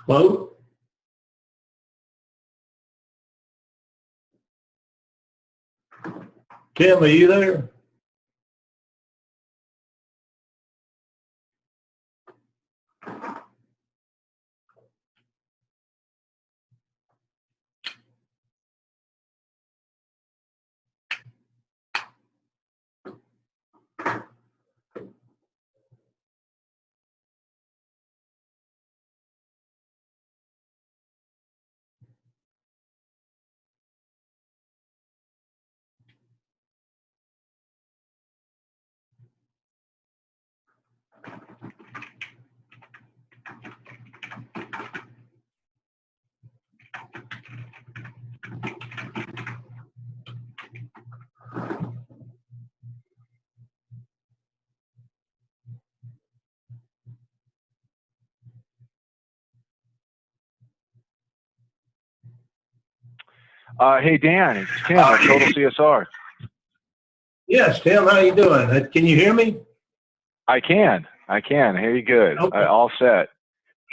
Hello? Tim, are you there? Hey, Dan, it's Tim at Total CSR. Yes, Tim, how you doing? Can you hear me? I can. Hear you good. Okay. All set.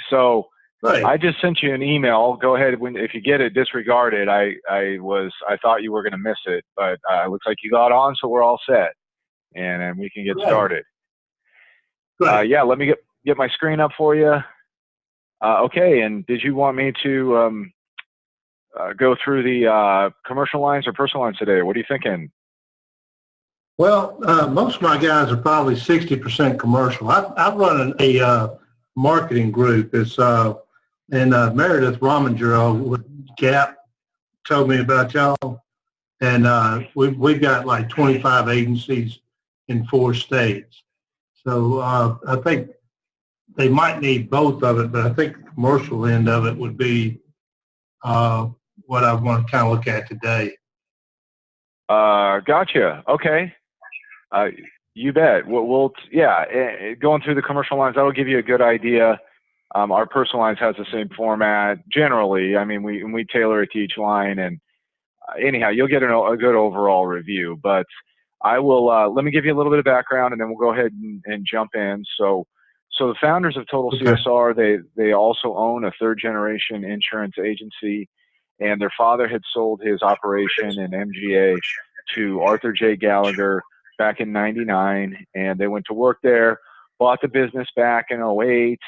So Right. I just sent you an email. Go ahead. If you get it, disregard it. I thought you were going to miss it, but it looks like you got on, so we're all set, and we can get started. Right. Yeah, let me get my screen up for you. Okay, and did you want me to go through the commercial lines or personal lines today? What are you thinking? Well, most of my guys are probably 60% commercial. I run a marketing group. It's and Meredith Rominger with Gap told me about y'all, and we've got like 25 agencies in 4 states. So I think they might need both of it, but I think the commercial end of it would be what I want to kind of look at today. Gotcha. Okay. You bet. Going through the commercial lines, that'll give you a good idea. Our personal lines has the same format generally. I mean, we tailor it to each line, and anyhow, you'll get a good overall review. But I will let me give you a little bit of background, and then we'll go ahead and jump in. So the founders of Total CSR, they also own a 3rd-generation insurance agency, and their father had sold his operation in MGA to Arthur J. Gallagher back in '99, and they went to work there, bought the business back in '08,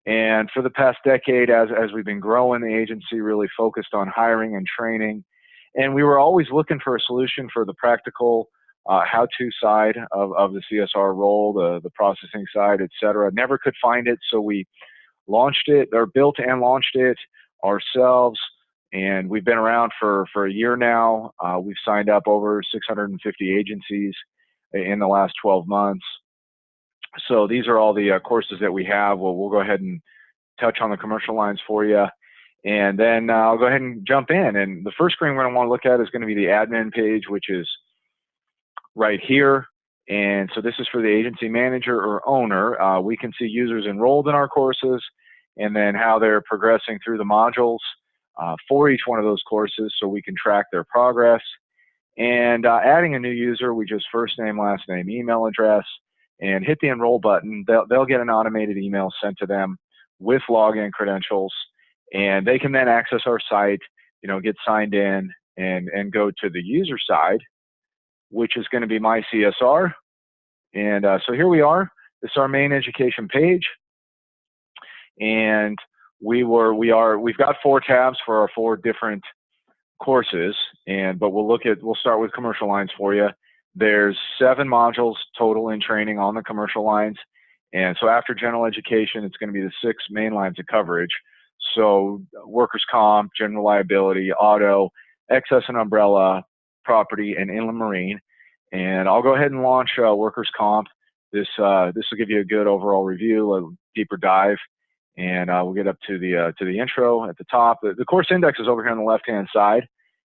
and for the past decade, as we've been growing, the agency really focused on hiring and training, and we were always looking for a solution for the practical how-to side of the CSR role, the processing side, etc. Never could find it, so we launched it, or built and launched it ourselves. And we've been around for a year now. We've signed up over 650 agencies in the last 12 months. So these are all the courses that we have. We'll go ahead and touch on the commercial lines for you. And then I'll go ahead and jump in. And the first screen we're going to want to look at is going to be the admin page, which is right here. And so this is for the agency manager or owner. We can see users enrolled in our courses and then how they're progressing through the modules for each one of those courses, so we can track their progress. And adding a new user, we just first name, last name, email address, and hit the enroll button. They'll get an automated email sent to them with login credentials, and they can then access our site, get signed in and go to the user side, which is going to be My CSR. And so here we are. This is our main education page, and we've got 4 tabs for our 4 different courses, but we'll start with commercial lines for you. There's 7 modules total in training on the commercial lines, and so after general education, it's going to be the 6 main lines of coverage. So workers' comp, general liability, auto, excess and umbrella, property, and inland marine. And I'll go ahead and launch workers' comp. This will give you a good overall review, a deeper dive. And we'll get up to the intro at the top. The course index is over here on the left-hand side,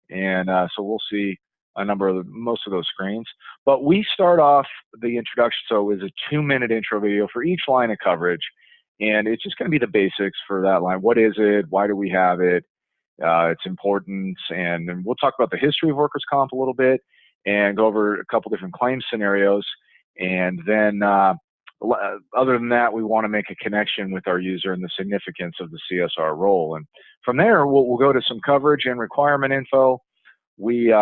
and so we'll see most of those screens. But we start off the introduction, so it's a 2-minute intro video for each line of coverage, and it's just going to be the basics for that line. What is it? Why do we have it? Its importance, and then we'll talk about the history of workers' comp a little bit, and go over a couple different claim scenarios, and then other than that, we want to make a connection with our user and the significance of the CSR role. And from there, we'll go to some coverage and requirement info. We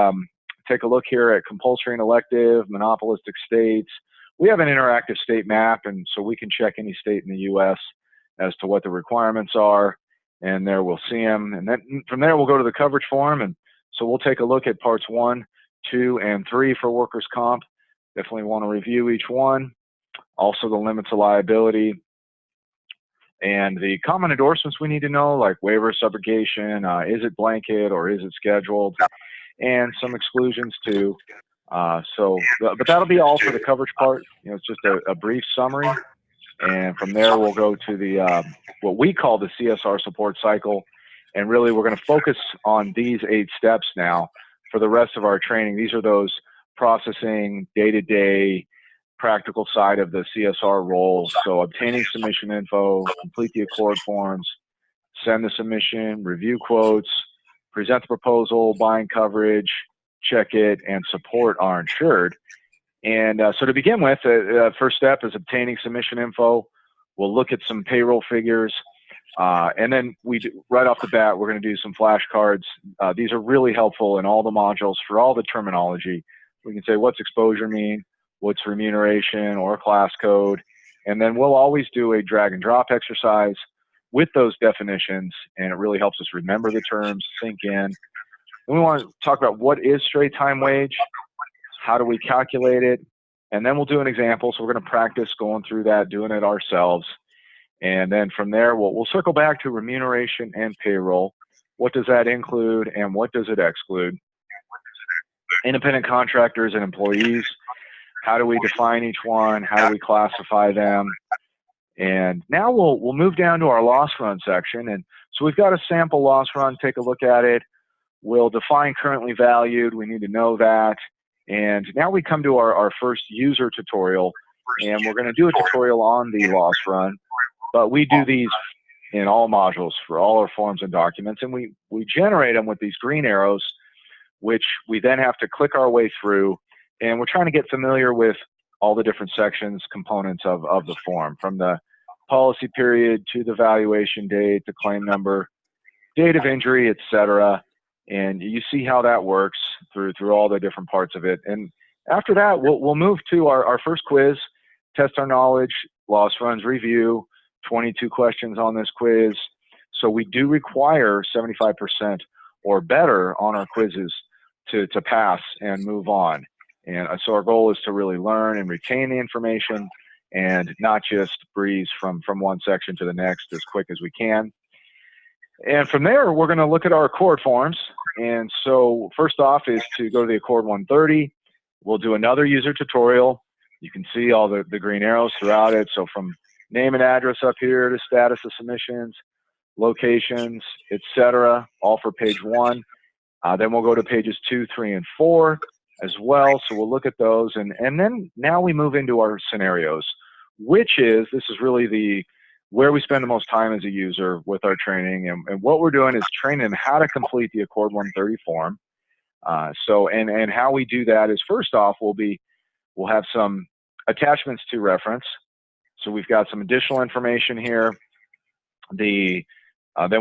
take a look here at compulsory and elective, monopolistic states. We have an interactive state map, and so we can check any state in the U.S. as to what the requirements are, and there we'll see them. And then from there, we'll go to the coverage form, and so we'll take a look at parts 1, 2, and 3 for workers' comp. Definitely want to review each one. Also the limits of liability and the common endorsements we need to know, like waiver of subrogation, is it blanket or is it scheduled, and some exclusions too. But that'll be all for the coverage part. It's just a brief summary. And from there, we'll go to the what we call the CSR support cycle. And really, we're going to focus on these 8 steps now for the rest of our training. These are those processing, day-to-day, practical side of the CSR role. So obtaining submission info, complete the accord forms, send the submission, review quotes, present the proposal, bind coverage, check it, and support our insured. And so to begin with, the first step is obtaining submission info. We'll look at some payroll figures. And then right off the bat, we're going to do some flashcards. These are really helpful in all the modules for all the terminology. We can say, what's exposure mean? What's remuneration or class code? And then we'll always do a drag and drop exercise with those definitions, and it really helps us remember the terms, sink in. And we want to talk about what is straight time wage, how do we calculate it, and then we'll do an example. So we're going to practice going through that, doing it ourselves. And then from there, we'll circle back to remuneration and payroll. What does that include and what does it exclude? Independent contractors and employees. How do we define each one? How do we classify them? And now we'll move down to our loss run section. And so we've got a sample loss run. Take a look at it. We'll define currently valued. We need to know that. And now we come to our first user tutorial. And we're going to do a tutorial on the loss run. But we do these in all modules for all our forms and documents. And we generate them with these green arrows, which we then have to click our way through. And we're trying to get familiar with all the different sections, components of the form, from the policy period to the valuation date, the claim number, date of injury, etc. And you see how that works through all the different parts of it. And after that, we'll move to our first quiz, test our knowledge, loss runs review, 22 questions on this quiz. So we do require 75% or better on our quizzes to pass and move on. And so our goal is to really learn and retain the information and not just breeze from one section to the next as quick as we can. And from there, we're going to look at our accord forms. And so first off is to go to the Accord 130. We'll do another user tutorial. You can see all the green arrows throughout it. So from name and address up here to status of submissions, locations, etc., all for page 1. Then we'll go to pages 2, 3, and 4 as well. So we'll look at those. And then now we move into our scenarios, this is really where we spend the most time as a user with our training. And what we're doing is training them how to complete the Accord 130 form. And how we do that is, first off, we'll have some attachments to reference. So we've got some additional information here. Then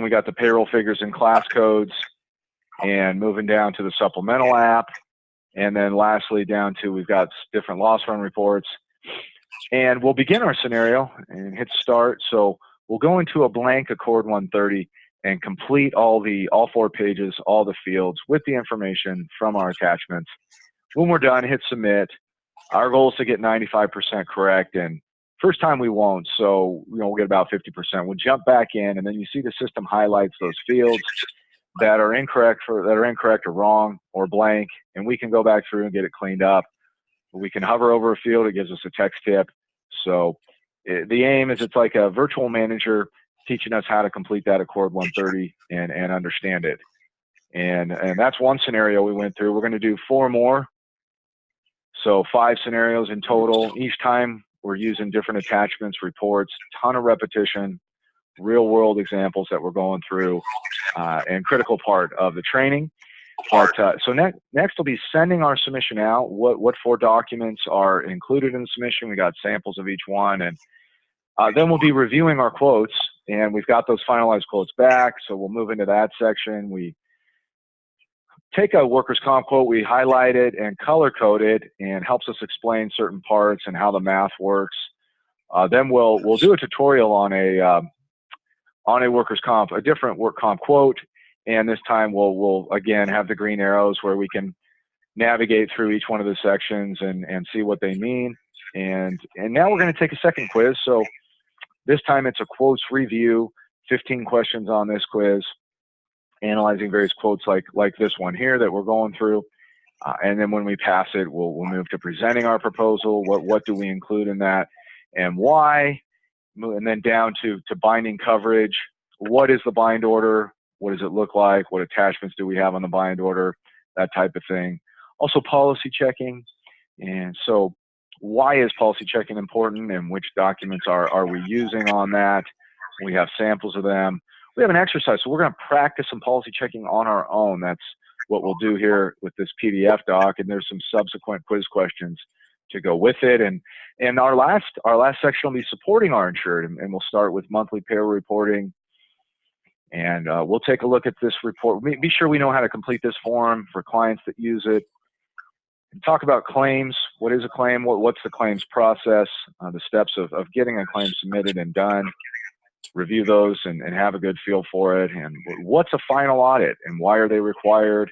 we got the payroll figures and class codes, and moving down to the supplemental app. And then lastly, down to we've got different loss run reports. And we'll begin our scenario and hit start. So we'll go into a blank Accord 130 and complete all 4 pages, all the fields with the information from our attachments. When we're done, hit submit. Our goal is to get 95% correct, and first time we won't, so we'll get about 50%. We'll jump back in, and then you see the system highlights those fields that are incorrect or wrong or blank, and we can go back through and get it cleaned up. We can hover over a field. It gives us a text tip. So the aim is it's like a virtual manager teaching us how to complete that Accord 130 and understand it. And that's one scenario we went through. We're going to do 4 more. So 5 scenarios in total. Each time we're using different attachments, reports, ton of repetition, real world examples that we're going through, and critical part of the training. But so next will be sending our submission out. What 4 documents are included in the submission? We got samples of each one, and then we'll be reviewing our quotes, and we've got those finalized quotes back. So we'll move into that section. We take a workers' comp quote, we highlight it and color code it, and helps us explain certain parts and how the math works. Then we'll do a tutorial on a workers' comp, a different work comp quote, and this time we'll again have the green arrows where we can navigate through each one of the sections and see what they mean. And now we're going to take a second quiz. So this time it's a quotes review, 15 questions on this quiz, analyzing various quotes like this one here that we're going through. And then when we pass it, we'll move to presenting our proposal. What do we include in that and why? And then down to binding coverage. What is the bind order? What does it look like? What attachments do we have on the bind order? That type of thing. Also policy checking. And so why is policy checking important, and which documents are we using on that? We have samples of them. We have an exercise, so we're going to practice some policy checking on our own. That's what we'll do here with this PDF doc, and there's some subsequent quiz questions to go with it. And our last section will be supporting our insured, and we'll start with monthly payroll reporting. And we'll take a look at this report. Be sure we know how to complete this form for clients that use it. And talk about claims. What is a claim? What's the claims process? The steps of getting a claim submitted and done. Review those and have a good feel for it. And what's a final audit and why are they required?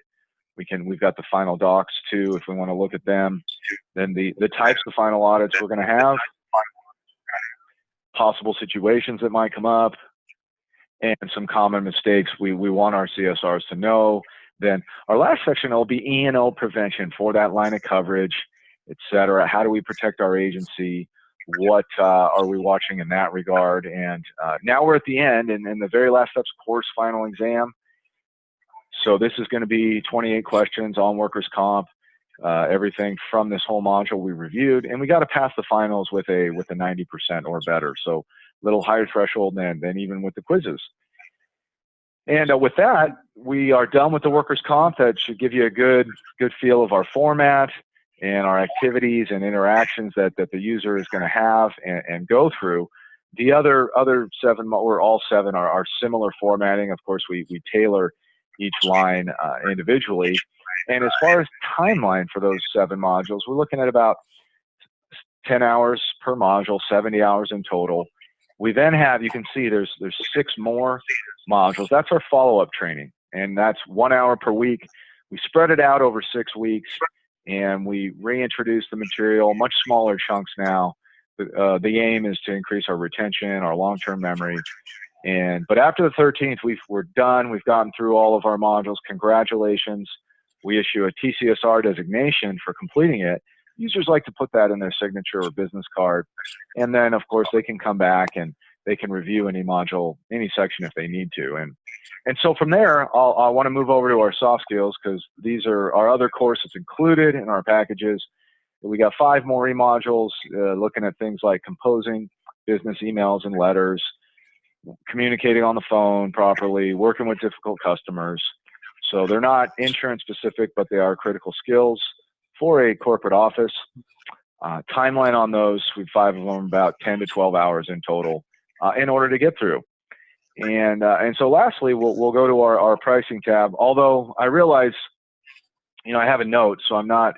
We've got the final docs too if we want to look at them. Then the types of final audits we're going to have, possible situations that might come up, and some common mistakes we want our CSRs to know. Then our last section will be E&O prevention for that line of coverage, et cetera. How do we protect our agency? What are we watching in that regard? And now we're at the end, and the very last step's course final exam. So this is going to be 28 questions on workers' comp, everything from this whole module we reviewed, and we got to pass the finals with a 90% or better. So a little higher threshold than even with the quizzes. And with that, we are done with the workers' comp. That should give you a good feel of our format and our activities and interactions that the user is going to have and go through. The other 7, or all 7, are similar formatting. Of course, we tailor each line individually. And as far as timeline for those 7 modules, we're looking at about 10 hours per module, 70 hours in total. We then have, you can see there's 6 more modules. That's our follow-up training, and that's 1 hour per week. We spread it out over 6 weeks, and we reintroduce the material, much smaller chunks now. The aim is to increase our retention, our long-term memory. But after the 13th, we're done. We've gotten through all of our modules. Congratulations. We issue a TCSR designation for completing it. Users like to put that in their signature or business card. And then, of course, they can come back and they can review any module, any section if they need to. And so from there, I want to move over to our soft skills, because these are our other courses included in our packages. We got 5 more e-modules looking at things like composing business emails and letters, communicating on the phone properly, working with difficult customers. So they're not insurance specific, but they are critical skills for a corporate office. Timeline on those, we have 5 of them, about 10 to 12 hours in total in order to get through. And so lastly, we'll go to our pricing tab. Although I realize, I have a note, so I'm not,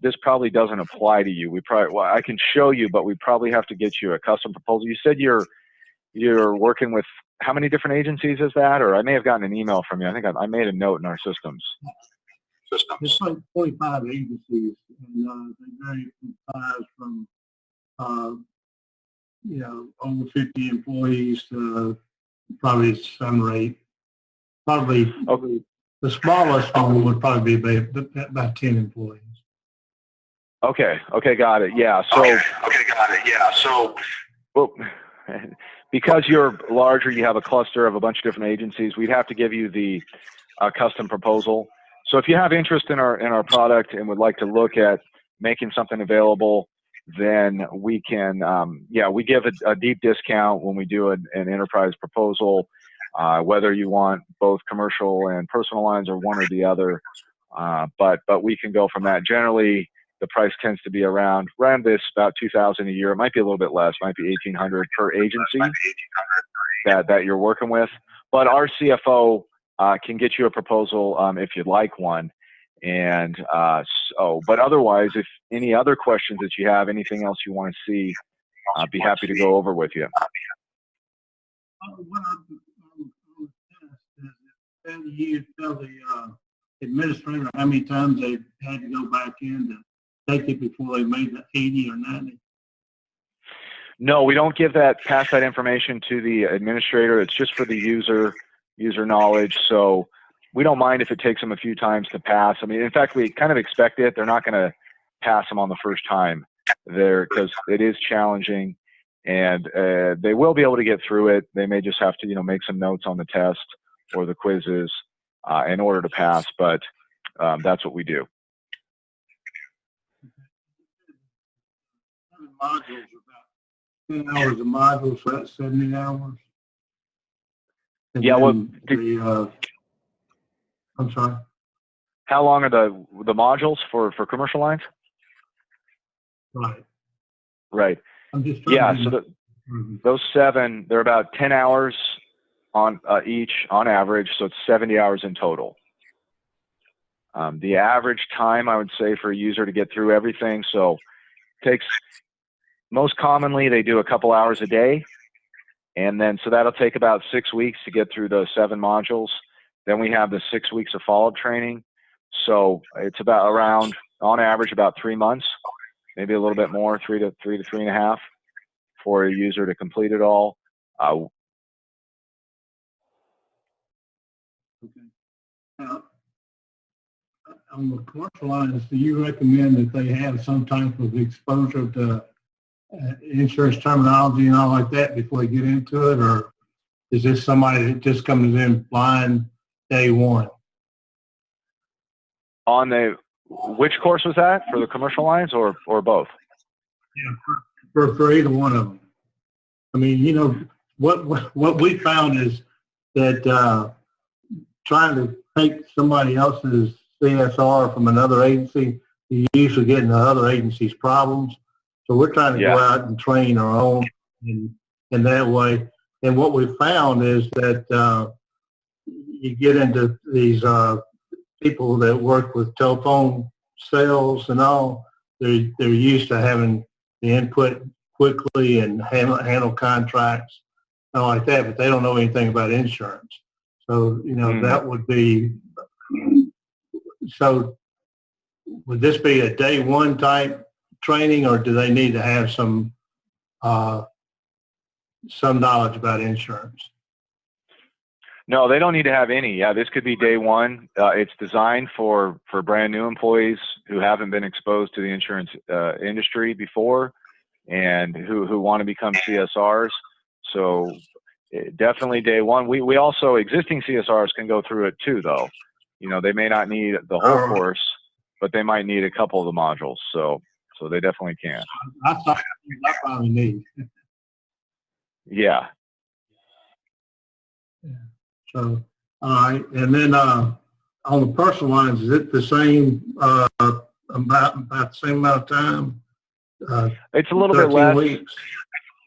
this probably doesn't apply to you. Well, I can show you, but we probably have to get you a custom proposal. You said you're working with how many different agencies is that? Or I may have gotten an email from you. I think I made a note in our systems. It's like 25 agencies, and they vary from size from, over 50 employees to probably 7 or 8. Probably okay. The smallest one would probably be about 10 employees. Okay, got it. Yeah. So, well, because you're larger, you have a cluster of a bunch of different agencies. We'd have to give you the custom proposal. So if you have interest in our product and would like to look at making something available, then we can, we give a deep discount when we do an enterprise proposal. whether you want both commercial and personal lines or one or the other. But we can go from that. Generally, the price tends to be around this, about $2,000 a year. It might be a little bit less, might be $1,800 per agency that you're working with. But our CFO can get you a proposal if you'd like one. And but otherwise, if any other questions that you have, anything else you want to see, I'd be happy to go over with you. What I'm you tell the administrator how many times they had to go back in to take it before they made the 80 or 90? No, we don't pass that information to the administrator. It's just for the user knowledge. So we don't mind if it takes them a few times to pass. I mean, in fact, we kind of expect it. They're not going to pass them on the first time there because it is challenging, and they will be able to get through it. They may just have to, make some notes on the test or the quizzes in order to pass, but that's what we do. Modules, about 10 hours of modules, so that's 70 hours. And yeah, well, I'm sorry. How long are the modules for commercial lines? Right. Right. I'm just so those 7, they're about 10 hours on each on average, so it's 70 hours in total. The average time, I would say, for a user to get through everything, so takes, most commonly they do a couple hours a day, and then so that'll take about 6 weeks to get through those 7 modules. Then we have the 6 weeks of follow-up training, so it's about around, on average, about 3 months, maybe a little bit more, 3 to 3.5 for a user to complete it all. Okay. On the commercial lines, do you recommend that they have some type of exposure to insurance terminology and all like that before they get into it, or is this somebody that just comes in blind day one? On which course was that, for the commercial lines or both? Yeah, for either one of them. I mean, what we found is that trying to take somebody else's CSR from another agency, you usually get into other agencies' problems. So we're trying to go out and train our own in that way. And what we found is that you get into these people that work with telephone sales and all. They're used to having the input quickly and handle contracts and all like that, but they don't know anything about insurance. So that would be. So would this be a day one type training, or do they need to have some knowledge about insurance? No, they don't need to have any. Yeah, this could be day one. It's designed for brand new employees who haven't been exposed to the insurance industry before and who want to become CSRs. So definitely day one. We also, existing CSRs can go through it too, though. They may not need the whole course, but they might need a couple of the modules. So they definitely can. I probably need. Yeah. So, all right. And then on the personal lines, is it the same, about the same amount of time? It's a little bit less. Weeks?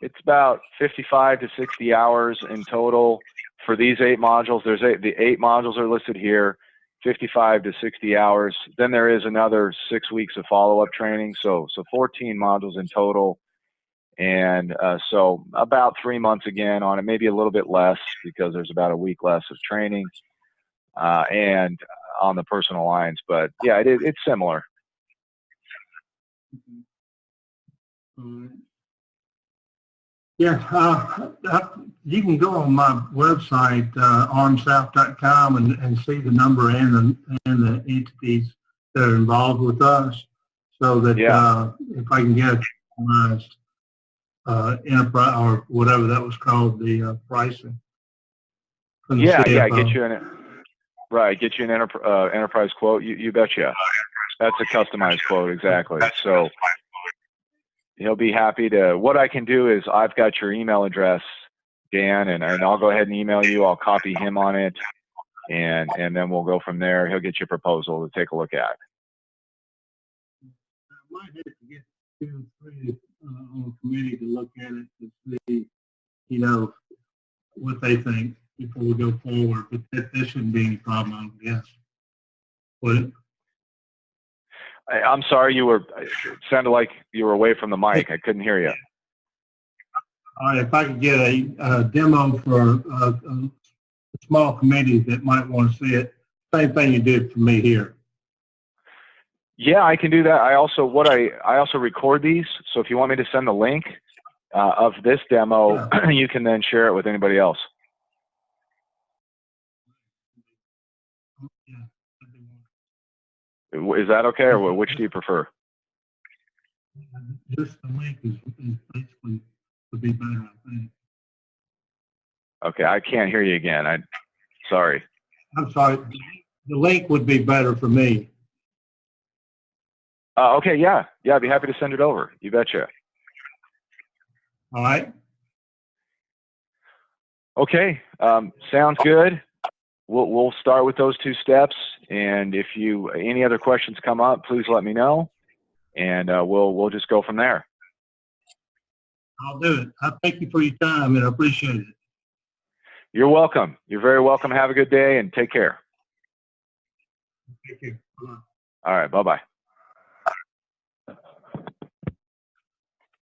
It's about 55 to 60 hours in total for these 8 modules. The 8 modules are listed here, 55 to 60 hours. Then there is another 6 weeks of follow-up training. So 14 modules in total. And so about 3 months again on it, maybe a little bit less because there's about a week less of training and on the personal lines. But yeah, it's similar. Yeah, you can go on my website, armsouth.com, and see the number and the entities that are involved with us, so that if I can get enterprise or whatever that was called, the pricing. Get you an enterprise quote. You betcha. That's a customized quote, exactly. So he'll be happy to. What I can do is I've got your email address Dan, and I'll go ahead and email you. I'll copy him on it, and then we'll go from there. He'll get you a proposal to take a look at. I might have to get 2 or 3 on the committee to look at it to see, you know, what they think before we go forward. But that shouldn't be any problem, I guess. Would it? I'm sorry, it sounded like you were away from the mic. I couldn't hear you. All right, if I could get a demo for a small committee that might want to see it, same thing you did for me here. Yeah, I can do that. I also record these, so if you want me to send the link of this demo, Yeah. you can then share it with anybody else. Yeah. Is that okay, or which do you prefer? Just the link is basically would be better, I think. Okay, I can't hear you again. Sorry. I'm sorry. The link would be better for me. Okay, yeah, I'd be happy to send it over. You betcha. All right. Okay, sounds good. We'll start with those 2 steps, and if any other questions come up, please let me know, and we'll just go from there. I'll do it. I thank you for your time, and I appreciate it. You're welcome. You're very welcome. Have a good day, and take care. Take care. Bye-bye. All right, bye-bye.